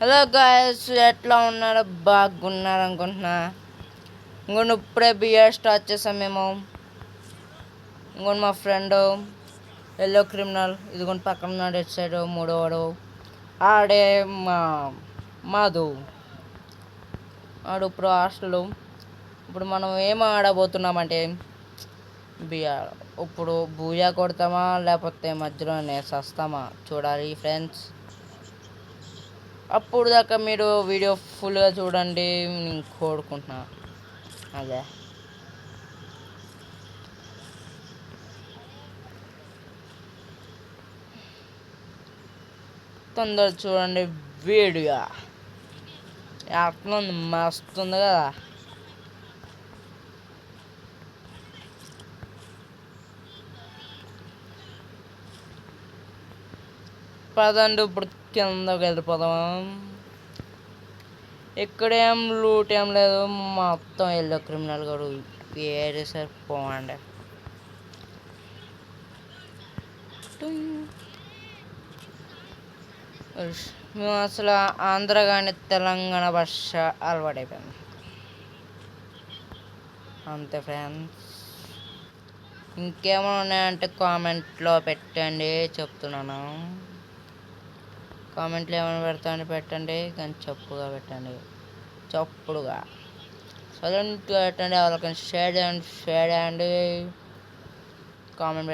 Hello guys, ఎట్లా ఉన్నారు? బాగున్నారు అనుకుంటున్నా. ఇంకొన్ని ఇప్పుడే బిఆర్ స్టార్ట్ చేసాం మేము. ఇంకొన్ని మా ఫ్రెండ్ ఎల్లో క్రిమినల్ ఇదిగొని పక్కన ఉన్నాడు, ఎటు సైడ్ మూడోవాడు ఆడే మాధు ఆడు ఇప్పుడు హాస్టల్. ఇప్పుడు మనం ఏం ఆడబోతున్నామంటే బిఆర్. ఇప్పుడు బూయా కొడతామా లేకపోతే మధ్యలోనే సస్తామా చూడాలి ఫ్రెండ్స్. అప్పుడు దాకా మీరు వీడియో ఫుల్గా చూడండి నేను కోరుకుంటున్నా. అదే తొందర చూడండి వీడియో. అట్లా మస్తుంది కదా. పదండి ఇప్పుడు కిందకి వెళ్ళిపోదాం. ఇక్కడేం లూట్ ఏం లేదు, మొత్తం ఎల్లో క్రిమినల్ గారు వేరే సార్ పోండి. మేము అసలు ఆంధ్ర కానీ తెలంగాణ భాష అలవాటైపోయింది అంతే ఫ్రెండ్స్. ఇంకేమైనా ఉన్నాయంటే కామెంట్లో పెట్టండి, చెప్తున్నాను. కామెంట్లు ఏమైనా పెడతామని పెట్టండి, కానీ చెప్పుగా పెట్టండి, చప్పుడుగా. సైలెంట్గా పెట్టండి. వాళ్ళకి షేర్ చేయండి. కామెంట్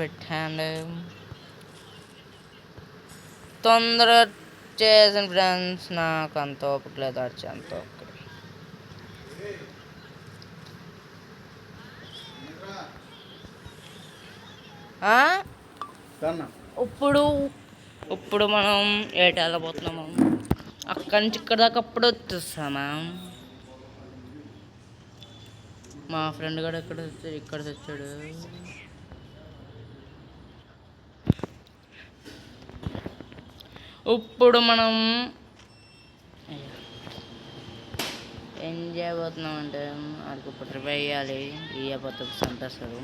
పెట్టండి. తొందరగా చేసిన ఫ్రెండ్స్, నాకు అంత ఓపిక లేదు. అంత ఓపిక. ఇప్పుడు మనం ఏట వెళ్ళబోతున్నాము. అక్కడి నుంచి ఇక్కడ దాకా అప్పుడు వచ్చేస్తామా. మా ఫ్రెండ్ కూడా ఇక్కడ తెచ్చాడు. ఇప్పుడు మనం ఏం చేయబోతున్నాం అంటే ఆడికి ఇప్పుడు రివైవ్ వేయాలి. ఇయ్యబోతే సంతోషాలు.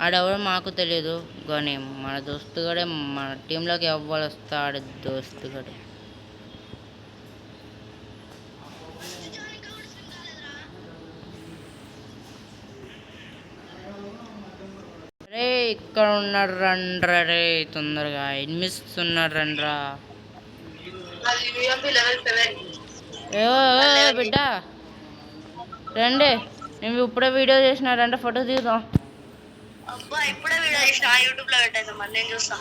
ఆడెవరో మాకు తెలియదు, కానీ మన దోస్తుగాడే మన టీంలోకి ఎవ్వరు వస్తాడు. దోస్తుగాడు రే ఇక్కడ ఉన్నాడు, రండ్రా రే తొందరగా. ఎనిమిస్ ఉన్నాడు, రండ్రా. బిడ్డ రండి, నేను ఇప్పుడే వీడియో చేసిన, రండి ఫోటో తీద్దాం. ఇప్పుడే వీడియో చేసిన, యూట్యూబ్ లో పెట్టేద్దాం, మరి నేను చూస్తా.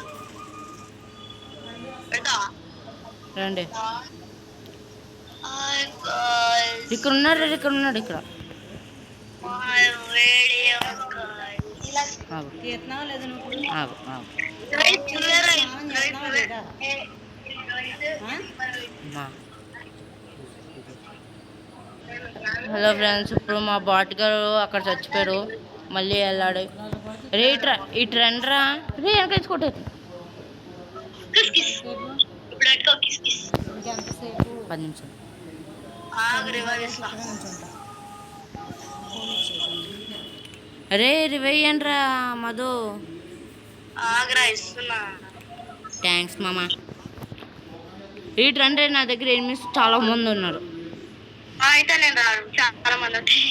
రండి, ఇక్కడ ఉన్నాడు, ఇక్కడ ఉన్నాడు, ఇక్కడ. హలో ఫ్రెండ్స్, ఇప్పుడు మా బాట్ గారు అక్కడ చచ్చిపోయారు, మళ్ళీ వెళ్ళాడు. రే ఇటు రండ్రా రే, వెనకేసుకోండి. 10 నిమిషాలు. అరే రివయ్యండ్రా మధు. థ్యాంక్స్ మామా. ఇటు రండి, నా దగ్గర ఎనిమిస్ చాలా మంది ఉన్నారు.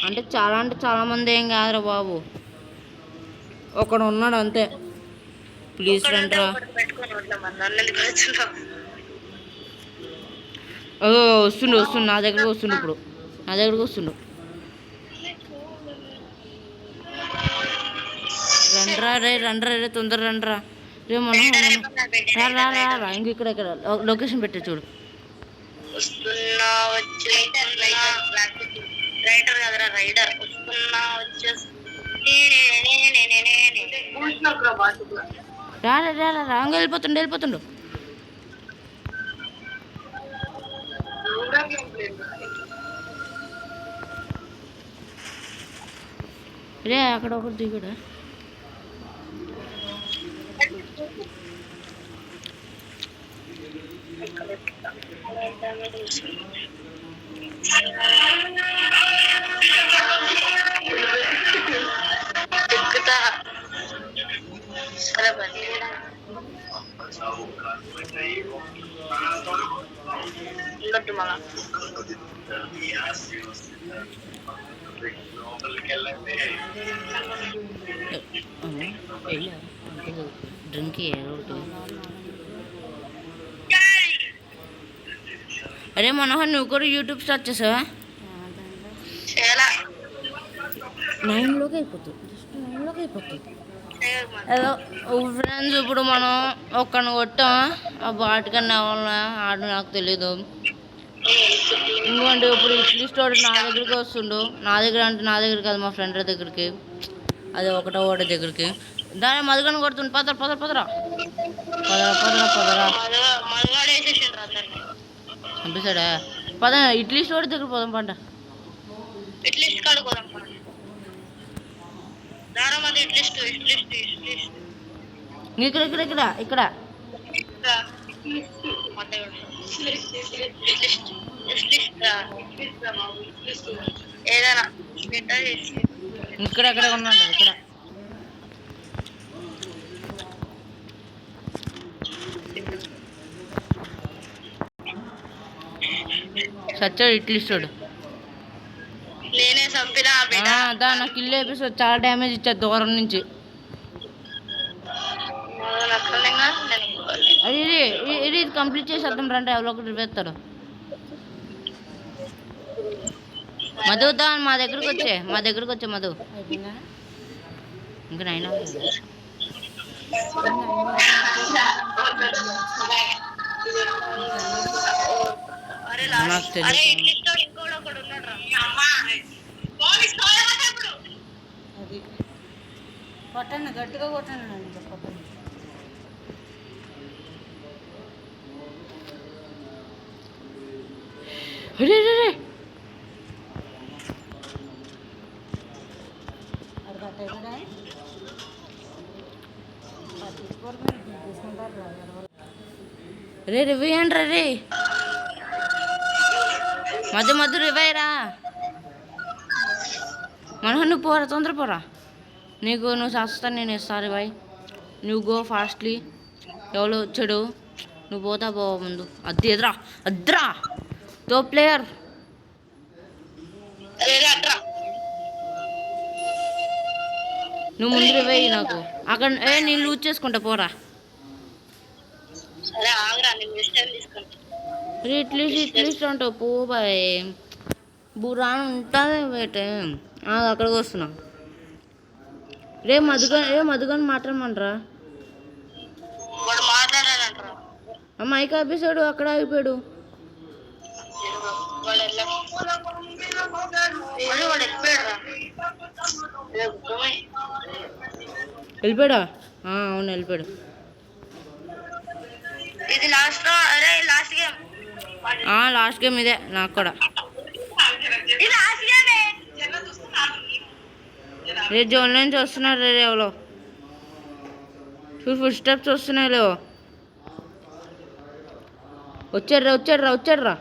అంటే చాలా మంది ఏం కాదురా బాబు, ఒకడు ఉన్నాడు అంతే. ప్లీజ్ రండిరా. వస్తుండు నా దగ్గరకు వస్తుండు. ఇప్పుడు నా దగ్గరకు వస్తుండు. రండ్రా రే తొందర రండ్రా రే. మనం రా ఇంక ఇక్కడ లొకేషన్ పెట్టే చూడు. రాంగ్ వెళ్ళిపోతుండు. రే అక్కడ ఒకటి దిగుడా. చీకట్టు మళ్ళా డ్రింక్ ఒకటి. అరే మనోహర్, నువ్వు కూడా యూట్యూబ్ స్టార్ట్ చేసావా? చేయాలా 9లోకి అయిపోతుంది, జస్ట్ 9లోకి అయిపోతుంది. ఏదో ఫ్రెండ్స్, ఇప్పుడు మనం ఒక్కడిని కొట్టాం, ఆ బాటికన్నా ఎవరినా ఆడు నాకు తెలీదు. ఇంకోటి ఇప్పుడు ఇడ్లీ స్టోర్ నా దగ్గరికి వస్తుండు. నా దగ్గర అంటే నా దగ్గర కాదు, మా ఫ్రెండ్ దగ్గరికి, అదే ఒకటో దగ్గరికి. దాని మధుగని కొడుతుంది. పదరా పదరా పదరా పదరా పదరా పదరా చంపేశాడా? పద ఇడ్లీ స్టోర్ దగ్గర పోదాం పంట. ఇడ్లీస్ట్ కాడుకోదాం. ఇక్కడ ఇక్కడ ఇక్కడ ఇక్కడ ఏదైనా ఇక్కడ ఎక్కడ ఉన్నాడు ఇక్కడ. సచ్చాడు ఇడ్లీ స్టోర్. నేనే చంపినా దా నాకు ఇల్లు ఎపిసోడ్ చాలా డ్యామేజ్ ఇచ్చారు దూరం నుంచి. అది ఇది కంప్లీట్ చేసేద్దాం రండి, ఎవరో ఒకటి వేస్తాడు. మధు దా మా దగ్గరకు వచ్చే మధు. ఇంకా 9 అవ్వలేదు. నాకు తెలియదు. అది కొట్టండి, గట్టిగా కొట్టండి. రే రే రే రే రివ్వేయండి రే. మధ్య రివైరా. మనోహర్ నువ్వు పోరా, తొందర పోరా. నువ్వు చేస్తాను, నేను ఇస్తాను బాయ్. నువ్వు గో ఫాస్ట్లీ. ఎవరో వచ్చాడు, నువ్వు పోతా పోవా ముందు. అది అద్రా తో ప్లేయర్. నువ్వు ముందు రివై నాకు అక్కడ. నేను లూజ్ చేసుకుంటా, పోరా. ఇట్లీస్ట్ అంటావు, పో బాయ్. బురాన్ ఉంటుంది బయట. అక్కడికి వస్తున్నా. రే మధుగాని మాట్లాడమంటారా? మైక్ ఆపేసాడు, అక్కడ ఆగిపోయాడు. వెళ్ళిపోయాడా? అవును వెళ్ళిపోయాడు. లాస్ట్ గేమ్ ఇదే నాకు కూడా. రే జోన్ నుంచి వస్తున్నారు రే ఎవరో. ఫుడ్ స్టెప్స్ వస్తున్నాయి లేవో. వచ్చాడ్రా.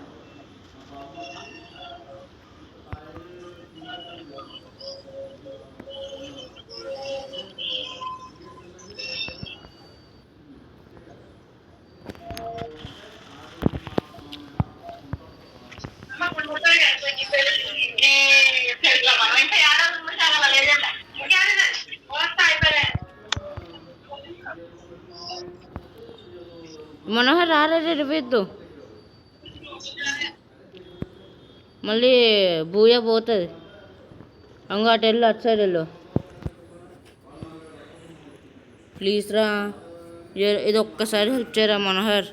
మనోహర్ రారే రివ్వద్దు, మళ్ళీ బూయ పోతుంది. అటు వెళ్ళు, అటు సైడ్ వెళ్ళు ప్లీజ్ రా. ఇది ఒక్కసారి హెల్ప్ చేయరా మనోహర్.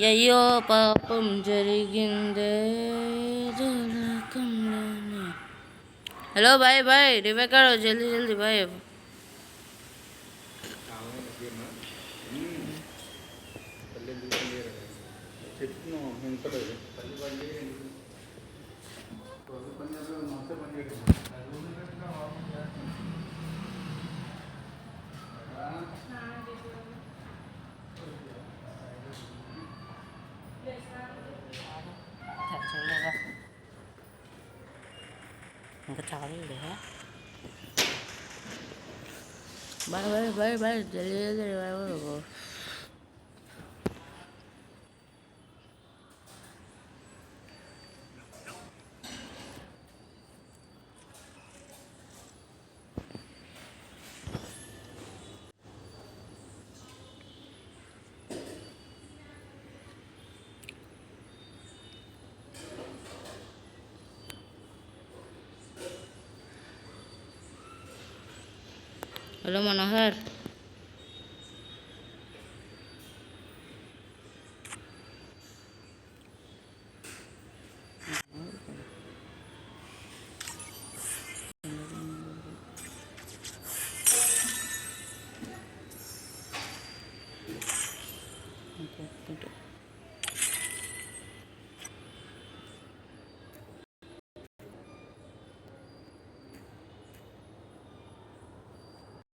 అయ్యో పాపం జరిగిందే. హలో బాయ్ రివేకాడు, జల్దీ బాయ్. ఇంకా చాలు బాయ్ బాయ్ బాయ్ బాయ్ జల్దీ బాయ్. హలో మనోహర్.